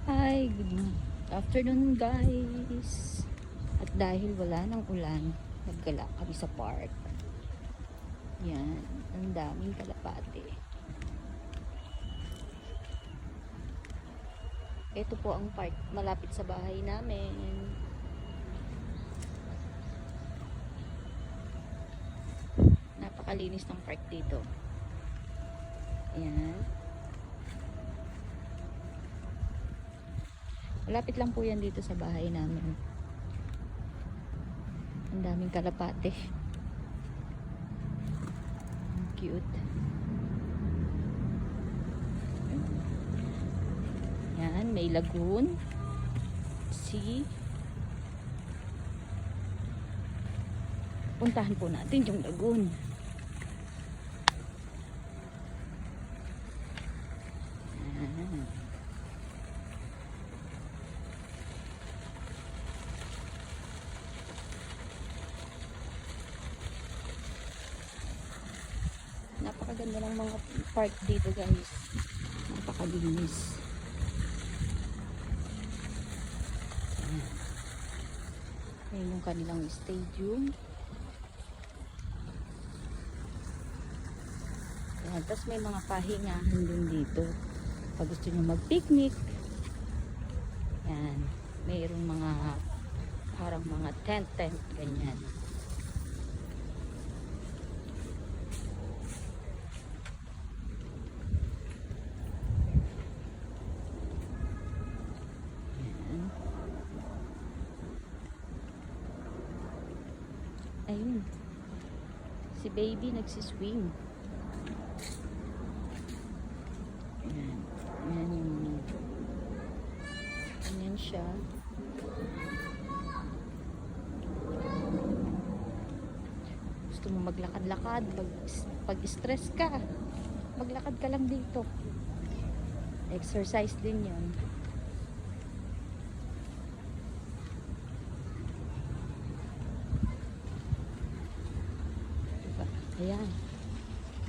Hi, good afternoon guys. At dahil wala nang ulan, naggala kami sa park. Yan, ang daming kalapate. Ito po ang park malapit sa bahay namin. Napakalinis ng park dito. Yan. Malapit lang po yan dito sa bahay namin. Ang daming kalapate. Ang cute. Yan, may lagoon. See? Puntahan po natin yung lagoon. Yan. Napakaganda ng mga park dito guys. Napakalinis. Ayan yung kanilang stadium. Ayan, tapos may mga pahingahan din dito. Pag gusto nyo mag-picnic. Ayan, mayroong mga parang mga tent ganyan. Ayun. Si baby nagsiswing. Ayan. Ayan yung ganyan siya. Gusto mo maglakad-lakad pag stress ka, maglakad ka lang dito. Exercise din yun. Ayan.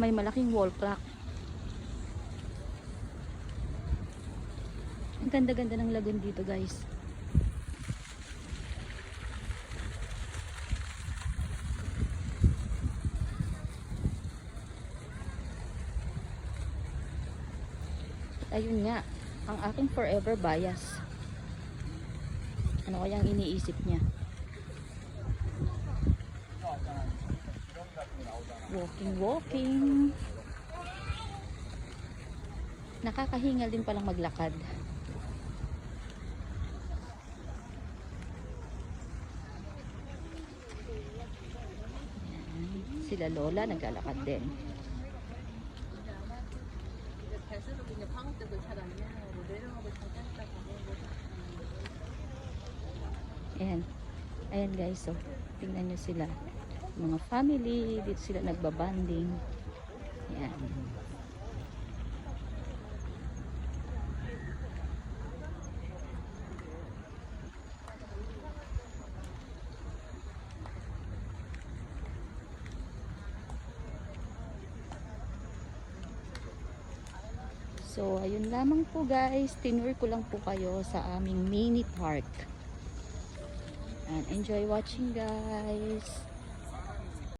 May malaking wall clock. Ang ganda-ganda ng lagoon dito, guys. At ayun nga, ang aking forever bias. Ano kayang iniisip niya? Walking. Nakakahingal din palang maglakad. Ayan. Sila Lola naglalakad din. Ayan. Ayan guys, so tingnan nyo sila. Mga family, dito sila nagbabanding. Ayan. So, ayun lamang po guys. Tinur ko lang po kayo sa aming mini park. And enjoy watching guys.